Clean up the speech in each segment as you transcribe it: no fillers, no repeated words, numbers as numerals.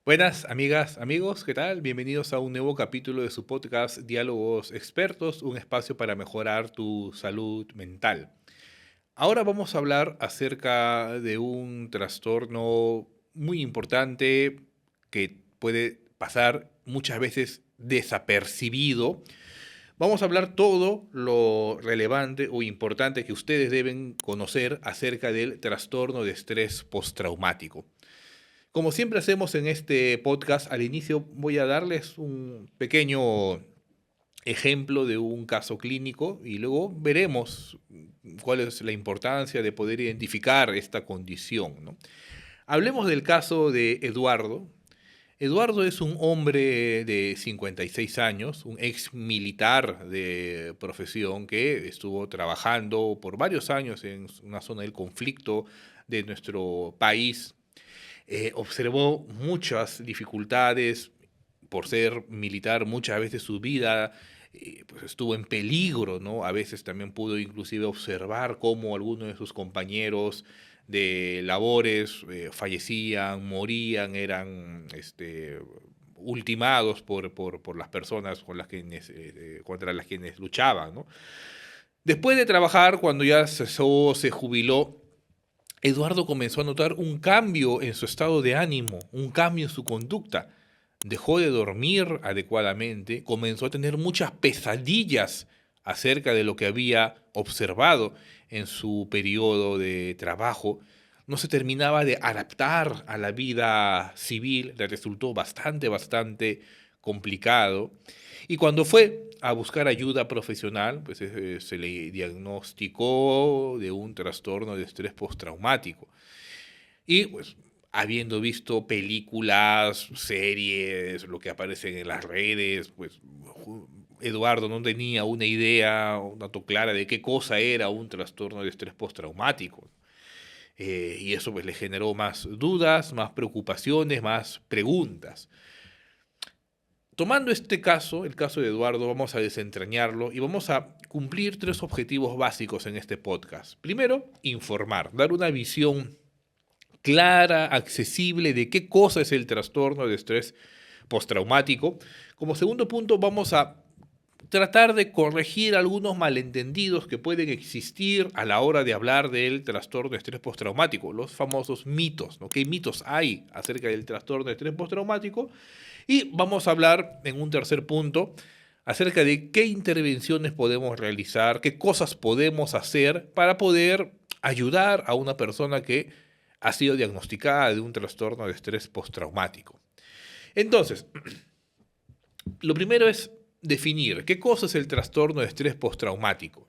Buenas amigas, amigos, ¿qué tal? Bienvenidos a un nuevo capítulo de su podcast Diálogos Expertos, un espacio para mejorar tu salud mental. Ahora vamos a hablar acerca de un trastorno muy importante que puede pasar muchas veces desapercibido. Vamos a hablar todo lo relevante o importante que ustedes deben conocer acerca del trastorno de estrés postraumático. Como siempre hacemos en este podcast, al inicio voy a darles un pequeño ejemplo de un caso clínico y luego veremos cuál es la importancia de poder identificar esta condición, ¿no? Hablemos del caso de Eduardo. Eduardo es un hombre de 56 años, un ex militar de profesión que estuvo trabajando por varios años en una zona del conflicto de nuestro país. Observó muchas dificultades por ser militar, muchas veces su vida pues estuvo en peligro, ¿no? A veces también pudo inclusive observar cómo algunos de sus compañeros de labores fallecían, morían, eran ultimados por las personas con las quienes, contra las quienes luchaban, ¿no? Después de trabajar, cuando ya cesó, se jubiló, Eduardo comenzó a notar un cambio en su estado de ánimo, un cambio en su conducta. Dejó de dormir adecuadamente, comenzó a tener muchas pesadillas acerca de lo que había observado en su periodo de trabajo. No se terminaba de adaptar a la vida civil, le resultó bastante complicado. Y cuando fue a buscar ayuda profesional, pues se le diagnosticó de un trastorno de estrés postraumático. Y pues habiendo visto películas, series, lo que aparece en las redes, pues Eduardo no tenía una idea, un dato clara de qué cosa era un trastorno de estrés postraumático. Y eso pues le generó más dudas, más preocupaciones, más preguntas. Tomando este caso, el caso de Eduardo, vamos a desentrañarlo y vamos a cumplir tres objetivos básicos en este podcast. Primero, informar, dar una visión clara, accesible de qué cosa es el trastorno de estrés postraumático. Como segundo punto, vamos a tratar de corregir algunos malentendidos que pueden existir a la hora de hablar del trastorno de estrés postraumático, los famosos mitos, ¿no? ¿Qué mitos hay acerca del trastorno de estrés postraumático? Y vamos a hablar en un tercer punto acerca de qué intervenciones podemos realizar, qué cosas podemos hacer para poder ayudar a una persona que ha sido diagnosticada de un trastorno de estrés postraumático. Entonces, lo primero es definir qué cosa es el trastorno de estrés postraumático.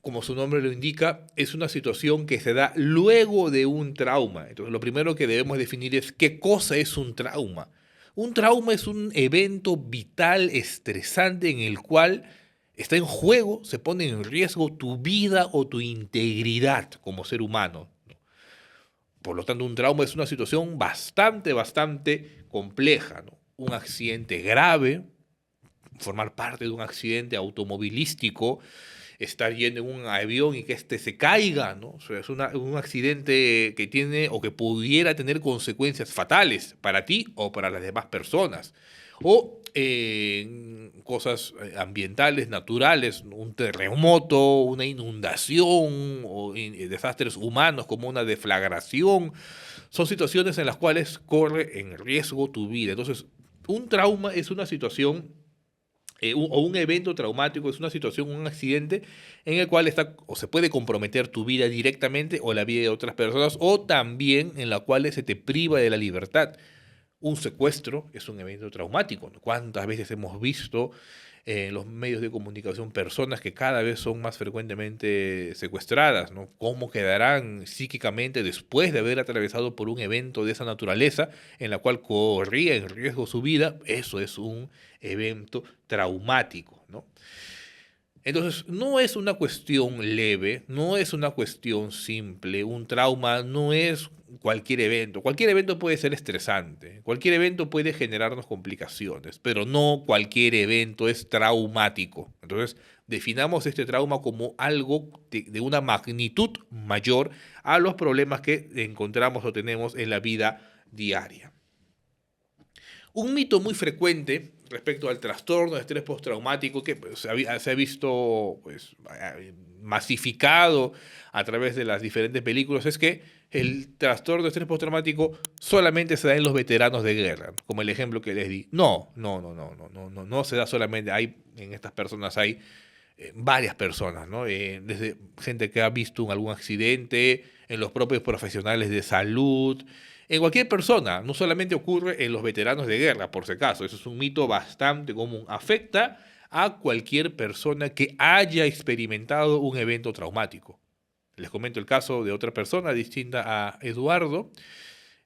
Como su nombre lo indica, es una situación que se da luego de un trauma. Entonces, lo primero que debemos definir es qué cosa es un trauma. Un trauma es un evento vital estresante en el cual está en juego, se pone en riesgo tu vida o tu integridad como ser humano. Por lo tanto, un trauma es una situación bastante compleja, ¿no? Un accidente grave, formar parte de un accidente automovilístico, estar yendo en un avión y que éste se caiga, ¿no? O sea, es un accidente que tiene o que pudiera tener consecuencias fatales para ti o para las demás personas. O cosas ambientales, naturales, un terremoto, una inundación o desastres humanos como una deflagración. Son situaciones en las cuales corre en riesgo tu vida. Entonces, un trauma es una situación o un evento traumático, es una situación, un accidente en el cual está o se puede comprometer tu vida directamente o la vida de otras personas o también en la cual se te priva de la libertad. Un secuestro es un evento traumático, ¿no? ¿Cuántas veces hemos visto en los medios de comunicación personas que cada vez son más frecuentemente secuestradas, ¿no? ¿Cómo quedarán psíquicamente después de haber atravesado por un evento de esa naturaleza en la cual corría en riesgo su vida? Eso es un evento traumático, ¿no? Entonces, no es una cuestión leve, no es una cuestión simple, un trauma no es cualquier evento. Cualquier evento puede ser estresante, cualquier evento puede generarnos complicaciones, pero no cualquier evento es traumático. Entonces, definamos este trauma como algo de una magnitud mayor a los problemas que encontramos o tenemos en la vida diaria. Un mito muy frecuente respecto al trastorno de estrés postraumático que pues, se ha visto pues, masificado a través de las diferentes películas es que el trastorno de estrés postraumático solamente se da en los veteranos de guerra, como el ejemplo que les di. No se da solamente, en estas personas hay varias personas, ¿no? Desde gente que ha visto algún accidente, en los propios profesionales de salud, en cualquier persona, no solamente ocurre en los veteranos de guerra, por si acaso, eso es un mito bastante común, afecta a cualquier persona que haya experimentado un evento traumático. Les comento el caso de otra persona distinta a Eduardo.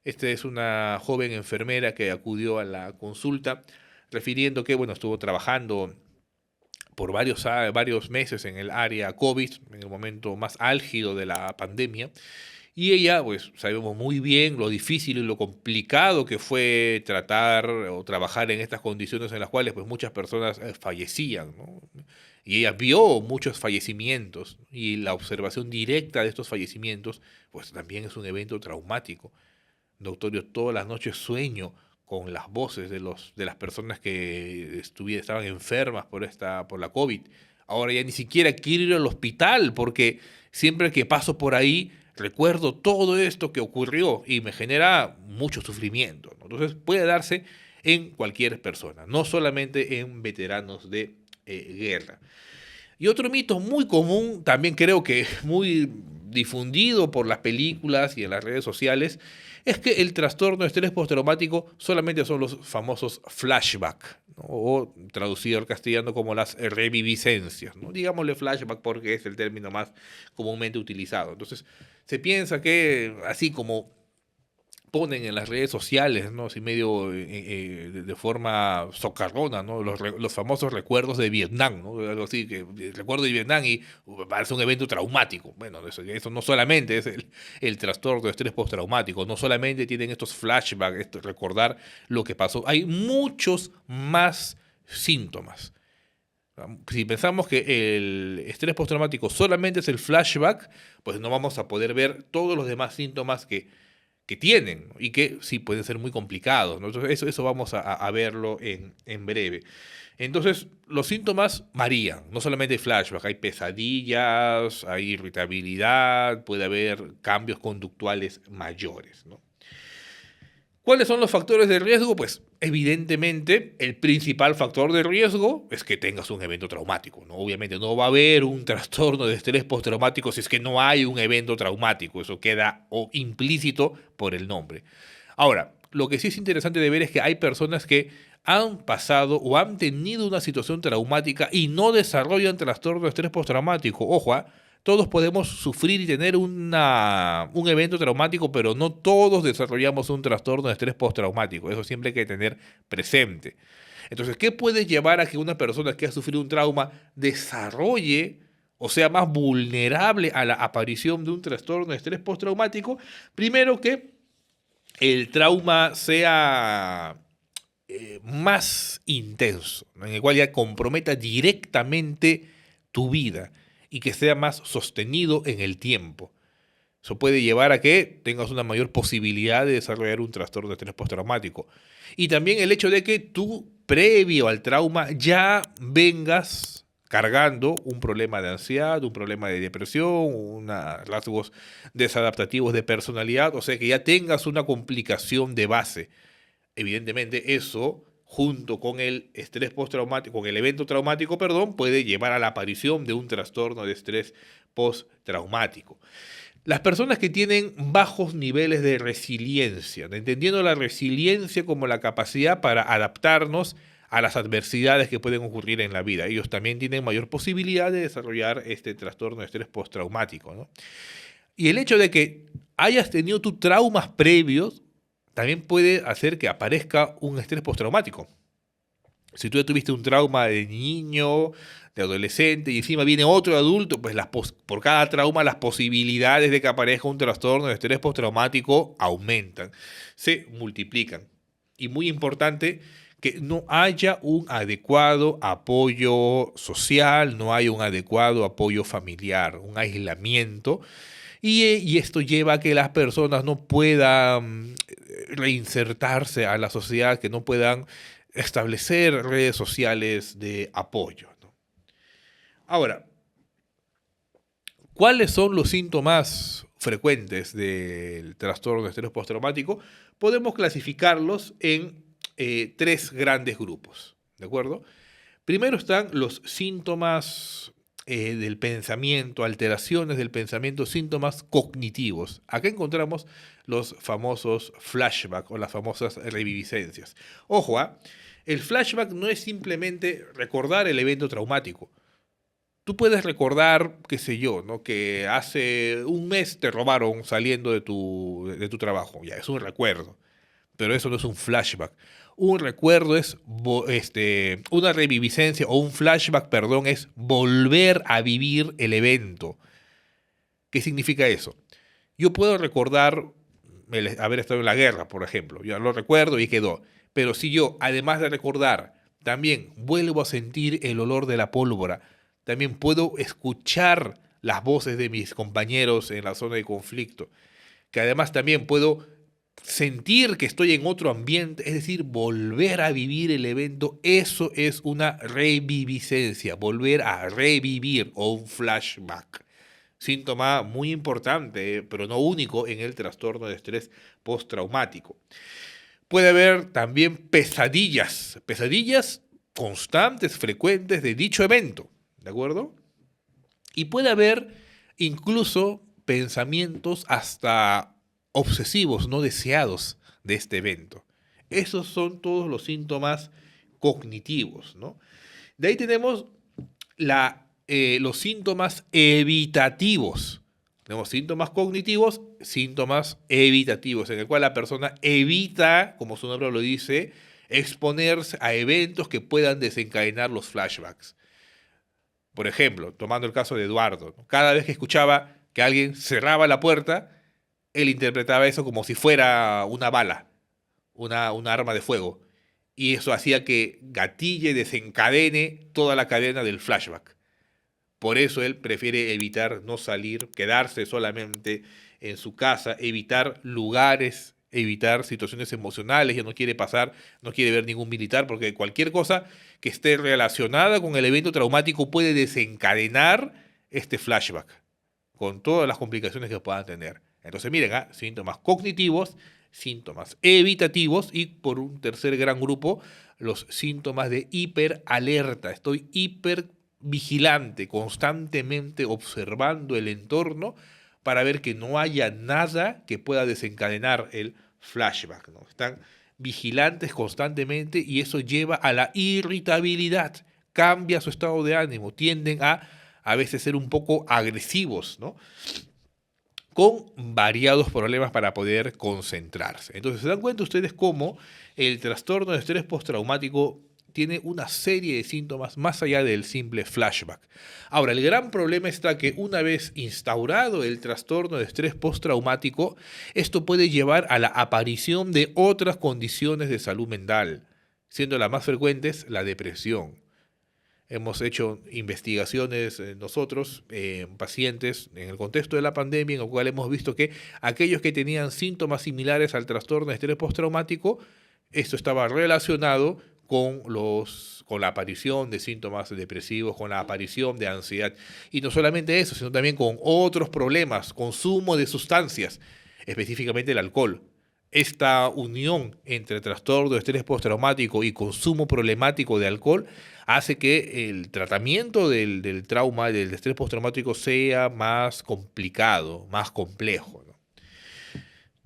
Esta es una joven enfermera que acudió a la consulta refiriendo que, bueno, estuvo trabajando por varios meses en el área COVID, en el momento más álgido de la pandemia, y ella, pues sabemos muy bien lo difícil y lo complicado que fue tratar o trabajar en estas condiciones en las cuales pues muchas personas fallecían, ¿no? Y ella vio muchos fallecimientos y la observación directa de estos fallecimientos pues también es un evento traumático. Doctor, yo todas las noches sueño con las voces de las personas que estaban enfermas por la COVID. Ahora ya ni siquiera quiero ir al hospital porque siempre que paso por ahí recuerdo todo esto que ocurrió y me genera mucho sufrimiento, ¿no? Entonces puede darse en cualquier persona, no solamente en veteranos de guerra. Y otro mito muy común, también creo que muy difundido por las películas y en las redes sociales, es que el trastorno de estrés postraumático solamente son los famosos flashbacks, ¿no? O traducido al castellano como las reviviscencias, ¿no? Digámosle flashback porque es el término más comúnmente utilizado. Entonces, se piensa que así como ponen en las redes sociales, ¿no? Así medio de forma socarrona, ¿no? Los famosos recuerdos de Vietnam, ¿no? Algo así, que recuerdo de Vietnam y parece un evento traumático. Bueno, eso no solamente es el trastorno de estrés postraumático, no solamente tienen estos flashbacks, recordar lo que pasó, hay muchos más síntomas. Si pensamos que el estrés postraumático solamente es el flashback, pues no vamos a poder ver todos los demás síntomas que tienen, ¿no? Y que sí pueden ser muy complicados, ¿no? Entonces eso vamos a verlo en breve. Entonces, los síntomas varían, no solamente hay flashback, hay pesadillas, hay irritabilidad, puede haber cambios conductuales mayores, ¿no? ¿Cuáles son los factores de riesgo? Pues evidentemente el principal factor de riesgo es que tengas un evento traumático, ¿no? Obviamente no va a haber un trastorno de estrés postraumático si es que no hay un evento traumático, eso queda implícito por el nombre. Ahora, lo que sí es interesante de ver es que hay personas que han pasado o han tenido una situación traumática y no desarrollan trastorno de estrés postraumático. Ojo, todos podemos sufrir y tener un evento traumático, pero no todos desarrollamos un trastorno de estrés postraumático. Eso siempre hay que tener presente. Entonces, ¿qué puede llevar a que una persona que ha sufrido un trauma desarrolle o sea más vulnerable a la aparición de un trastorno de estrés postraumático? Primero, que el trauma sea más intenso, ¿no? En el cual ya comprometa directamente tu vida y que sea más sostenido en el tiempo. Eso puede llevar a que tengas una mayor posibilidad de desarrollar un trastorno de estrés postraumático. Y también el hecho de que tú, previo al trauma, ya vengas cargando un problema de ansiedad, un problema de depresión, rasgos desadaptativos de personalidad, o sea que ya tengas una complicación de base. Evidentemente eso, junto con el estrés postraumático, con el evento traumático, perdón, puede llevar a la aparición de un trastorno de estrés postraumático. Las personas que tienen bajos niveles de resiliencia, entendiendo la resiliencia como la capacidad para adaptarnos a las adversidades que pueden ocurrir en la vida, ellos también tienen mayor posibilidad de desarrollar este trastorno de estrés postraumático, ¿no? Y el hecho de que hayas tenido tus traumas previos también puede hacer que aparezca un estrés postraumático. Si tú ya tuviste un trauma de niño, de adolescente, y encima viene otro adulto, pues por cada trauma las posibilidades de que aparezca un trastorno de estrés postraumático aumentan, se multiplican. Y muy importante, que no haya un adecuado apoyo social, no haya un adecuado apoyo familiar, un aislamiento. Y esto lleva a que las personas no puedan reinsertarse a la sociedad, que no puedan establecer redes sociales de apoyo, ¿no? Ahora, ¿cuáles son los síntomas frecuentes del trastorno de estrés postraumático? Podemos clasificarlos en tres grandes grupos, ¿de acuerdo? Primero están los síntomas del pensamiento, alteraciones del pensamiento, síntomas cognitivos. Acá encontramos los famosos flashbacks o las famosas reviviscencias. Ojo, el flashback no es simplemente recordar el evento traumático. Tú puedes recordar, qué sé yo, ¿no? Que hace un mes te robaron saliendo de tu trabajo. Ya, es un recuerdo. Pero eso no es un flashback. Un recuerdo es una reviviscencia o un flashback, perdón, es volver a vivir el evento. ¿Qué significa eso? Yo puedo recordar haber estado en la guerra, por ejemplo. Yo lo recuerdo y quedó. Pero si yo, además de recordar, también vuelvo a sentir el olor de la pólvora, también puedo escuchar las voces de mis compañeros en la zona de conflicto, que además también puedo sentir que estoy en otro ambiente, es decir, volver a vivir el evento, eso es una reviviscencia, volver a revivir o un flashback. Síntoma muy importante, pero no único en el trastorno de estrés postraumático. Puede haber también pesadillas constantes, frecuentes de dicho evento, ¿de acuerdo? Y puede haber incluso pensamientos hasta obsesivos, no deseados de este evento. Esos son todos los síntomas cognitivos, ¿no? De ahí tenemos los síntomas evitativos. Tenemos síntomas cognitivos, síntomas evitativos, en el cual la persona evita, como su nombre lo dice, exponerse a eventos que puedan desencadenar los flashbacks. Por ejemplo, tomando el caso de Eduardo, ¿no? Cada vez que escuchaba que alguien cerraba la puerta, él interpretaba eso como si fuera una bala, una arma de fuego. Y eso hacía que gatille, desencadene toda la cadena del flashback. Por eso él prefiere evitar no salir, quedarse solamente en su casa, evitar lugares, evitar situaciones emocionales, ya no quiere pasar, no quiere ver ningún militar, porque cualquier cosa que esté relacionada con el evento traumático puede desencadenar este flashback, con todas las complicaciones que puedan tener. Entonces miren, síntomas cognitivos, síntomas evitativos y por un tercer gran grupo, los síntomas de hiperalerta. Estoy hiper vigilante, constantemente observando el entorno para ver que no haya nada que pueda desencadenar el flashback, ¿no? Están vigilantes constantemente y eso lleva a la irritabilidad, cambia su estado de ánimo, tienden a veces ser un poco agresivos, ¿no? Con variados problemas para poder concentrarse. Entonces, ¿se dan cuenta ustedes cómo el trastorno de estrés postraumático tiene una serie de síntomas más allá del simple flashback? Ahora, el gran problema está que una vez instaurado el trastorno de estrés postraumático, esto puede llevar a la aparición de otras condiciones de salud mental, siendo las más frecuentes la depresión. Hemos hecho investigaciones nosotros, pacientes, en el contexto de la pandemia, en el cual hemos visto que aquellos que tenían síntomas similares al trastorno de estrés postraumático, esto estaba relacionado con la aparición de síntomas depresivos, con la aparición de ansiedad. Y no solamente eso, sino también con otros problemas, consumo de sustancias, específicamente el alcohol. Esta unión entre trastorno de estrés postraumático y consumo problemático de alcohol hace que el tratamiento del trauma, del estrés postraumático, sea más complicado, más complejo, ¿no?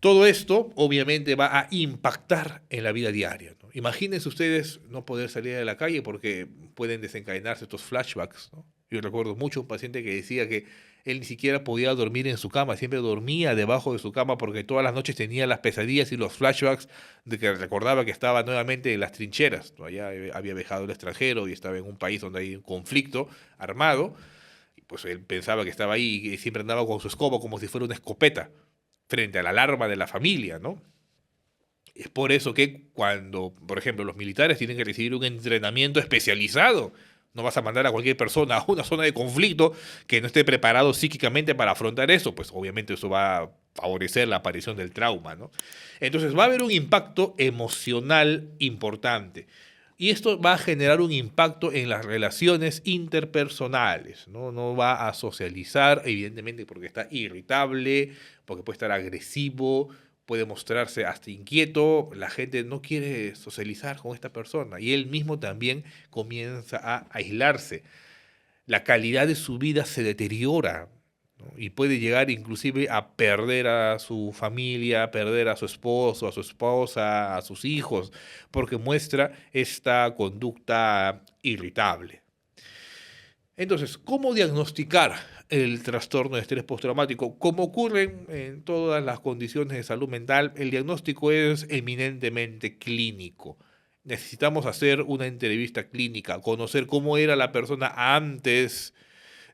Todo esto obviamente va a impactar en la vida diaria, ¿no? Imagínense ustedes no poder salir a la calle porque pueden desencadenarse estos flashbacks, ¿no? Yo recuerdo mucho un paciente que decía que él ni siquiera podía dormir en su cama, siempre dormía debajo de su cama porque todas las noches tenía las pesadillas y los flashbacks de que recordaba que estaba nuevamente en las trincheras, ¿no? Allá había viajado al extranjero y estaba en un país donde hay un conflicto armado, y pues él pensaba que estaba ahí y siempre andaba con su escoba como si fuera una escopeta frente a la alarma de la familia, ¿no? Es por eso que cuando, por ejemplo, los militares tienen que recibir un entrenamiento especializado No vas a mandar a cualquier persona a una zona de conflicto que no esté preparado psíquicamente para afrontar eso, pues obviamente eso va a favorecer la aparición del trauma, ¿no? Entonces va a haber un impacto emocional importante. Y esto va a generar un impacto en las relaciones interpersonales, ¿no? No va a socializar, evidentemente, porque está irritable, porque puede estar agresivo, puede mostrarse hasta inquieto. La gente no quiere socializar con esta persona y él mismo también comienza a aislarse. La calidad de su vida se deteriora, ¿no? Y puede llegar inclusive a perder a su familia, a perder a su esposo, a su esposa, a sus hijos, porque muestra esta conducta irritable. Entonces, ¿cómo diagnosticar el trastorno de estrés postraumático? Como ocurre en todas las condiciones de salud mental, el diagnóstico es eminentemente clínico. Necesitamos hacer una entrevista clínica, conocer cómo era la persona antes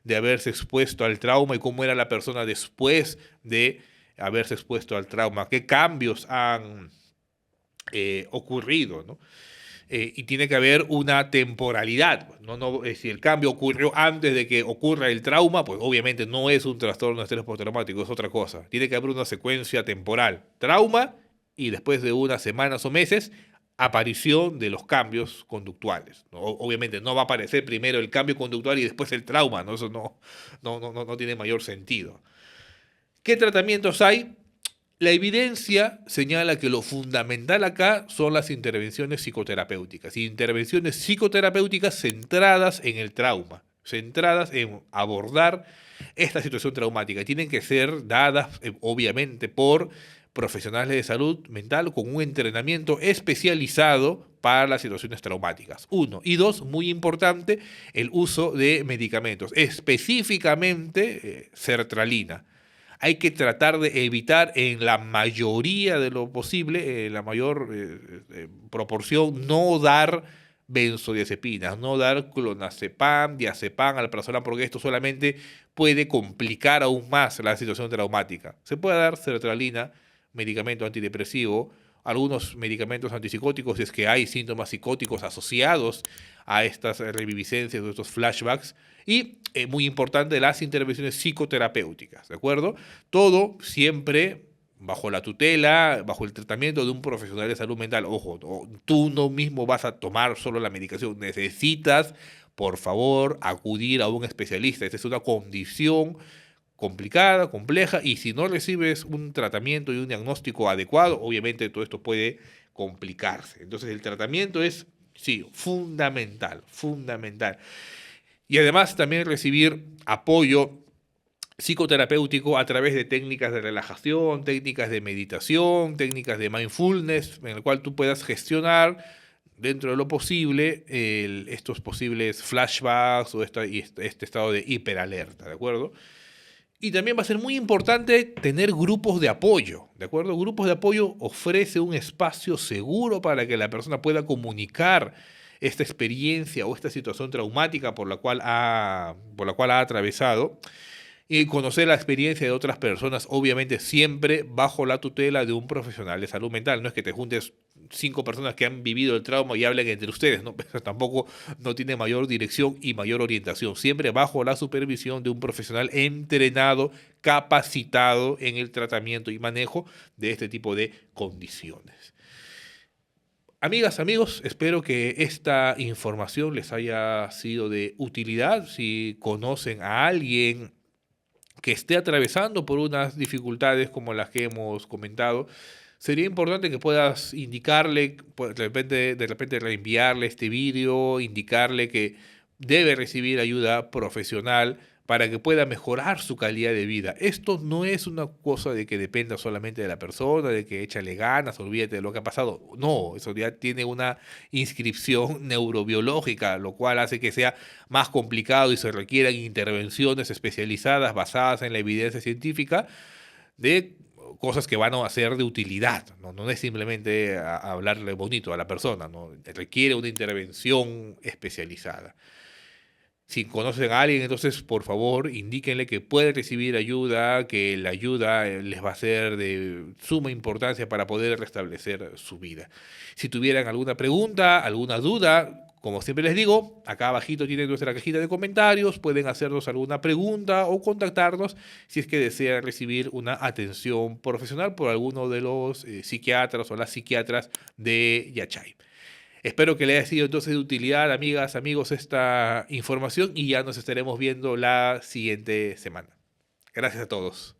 de haberse expuesto al trauma y cómo era la persona después de haberse expuesto al trauma, qué cambios han ocurrido, ¿no? Y tiene que haber una temporalidad. Si el cambio ocurrió antes de que ocurra el trauma, pues obviamente no es un trastorno de estrés postraumático, es otra cosa. Tiene que haber una secuencia temporal. Trauma y después de unas semanas o meses, aparición de los cambios conductuales, ¿no? Obviamente no va a aparecer primero el cambio conductual y después el trauma, ¿no? Eso no tiene mayor sentido. ¿Qué tratamientos hay? La evidencia señala que lo fundamental acá son las intervenciones psicoterapéuticas, intervenciones psicoterapéuticas centradas en el trauma, centradas en abordar esta situación traumática. Tienen que ser dadas, obviamente, por profesionales de salud mental con un entrenamiento especializado para las situaciones traumáticas. Uno. Y dos, muy importante, el uso de medicamentos, específicamente sertralina. Hay que tratar de evitar en la mayoría de lo posible, en la mayor proporción, no dar benzodiazepinas, no dar clonazepam, diazepam, alprazolam, porque esto solamente puede complicar aún más la situación traumática. Se puede dar sertralina, medicamento antidepresivo, algunos medicamentos antipsicóticos si es que hay síntomas psicóticos asociados a estas reviviscencias o estos flashbacks, y muy importante, las intervenciones psicoterapéuticas, ¿de acuerdo? Todo siempre bajo la tutela, bajo el tratamiento de un profesional de salud mental. Ojo, tú no mismo vas a tomar solo la medicación, necesitas, por favor, acudir a un especialista. Esta es una condición complicada, compleja, y si no recibes un tratamiento y un diagnóstico adecuado, obviamente todo esto puede complicarse. Entonces el tratamiento es, sí, fundamental, fundamental. Y además también recibir apoyo psicoterapéutico a través de técnicas de relajación, técnicas de meditación, técnicas de mindfulness, en el cual tú puedas gestionar dentro de lo posible estos posibles flashbacks o este estado de hiperalerta, ¿de acuerdo? Y también va a ser muy importante tener grupos de apoyo, ¿de acuerdo? Grupos de apoyo ofrece un espacio seguro para que la persona pueda comunicar esta experiencia o esta situación traumática por la cual ha atravesado, y conocer la experiencia de otras personas, obviamente siempre bajo la tutela de un profesional de salud mental. No es que te juntes 5 personas que han vivido el trauma y hablen entre ustedes, ¿no? Eso tampoco no tiene mayor dirección y mayor orientación. Siempre bajo la supervisión de un profesional entrenado, capacitado en el tratamiento y manejo de este tipo de condiciones. Amigas, amigos, espero que esta información les haya sido de utilidad. Si conocen a alguien que esté atravesando por unas dificultades como las que hemos comentado, sería importante que puedas indicarle, pues, de repente reenviarle este vídeo, indicarle que debe recibir ayuda profesional para que pueda mejorar su calidad de vida. Esto no es una cosa de que dependa solamente de la persona, de que échale ganas, olvídate de lo que ha pasado. No, eso ya tiene una inscripción neurobiológica, lo cual hace que sea más complicado y se requieran intervenciones especializadas basadas en la evidencia científica de cosas que van a ser de utilidad. No es simplemente hablarle bonito a la persona, ¿no? Requiere una intervención especializada. Si conocen a alguien, entonces por favor indíquenle que puede recibir ayuda, que la ayuda les va a ser de suma importancia para poder restablecer su vida. Si tuvieran alguna pregunta, alguna duda, Como siempre les digo, acá abajito tienen nuestra cajita de comentarios, pueden hacernos alguna pregunta o contactarnos si es que desean recibir una atención profesional por alguno de los psiquiatras o las psiquiatras de Yachay. Espero que les haya sido entonces de utilidad, amigas, amigos, esta información y ya nos estaremos viendo la siguiente semana. Gracias a todos.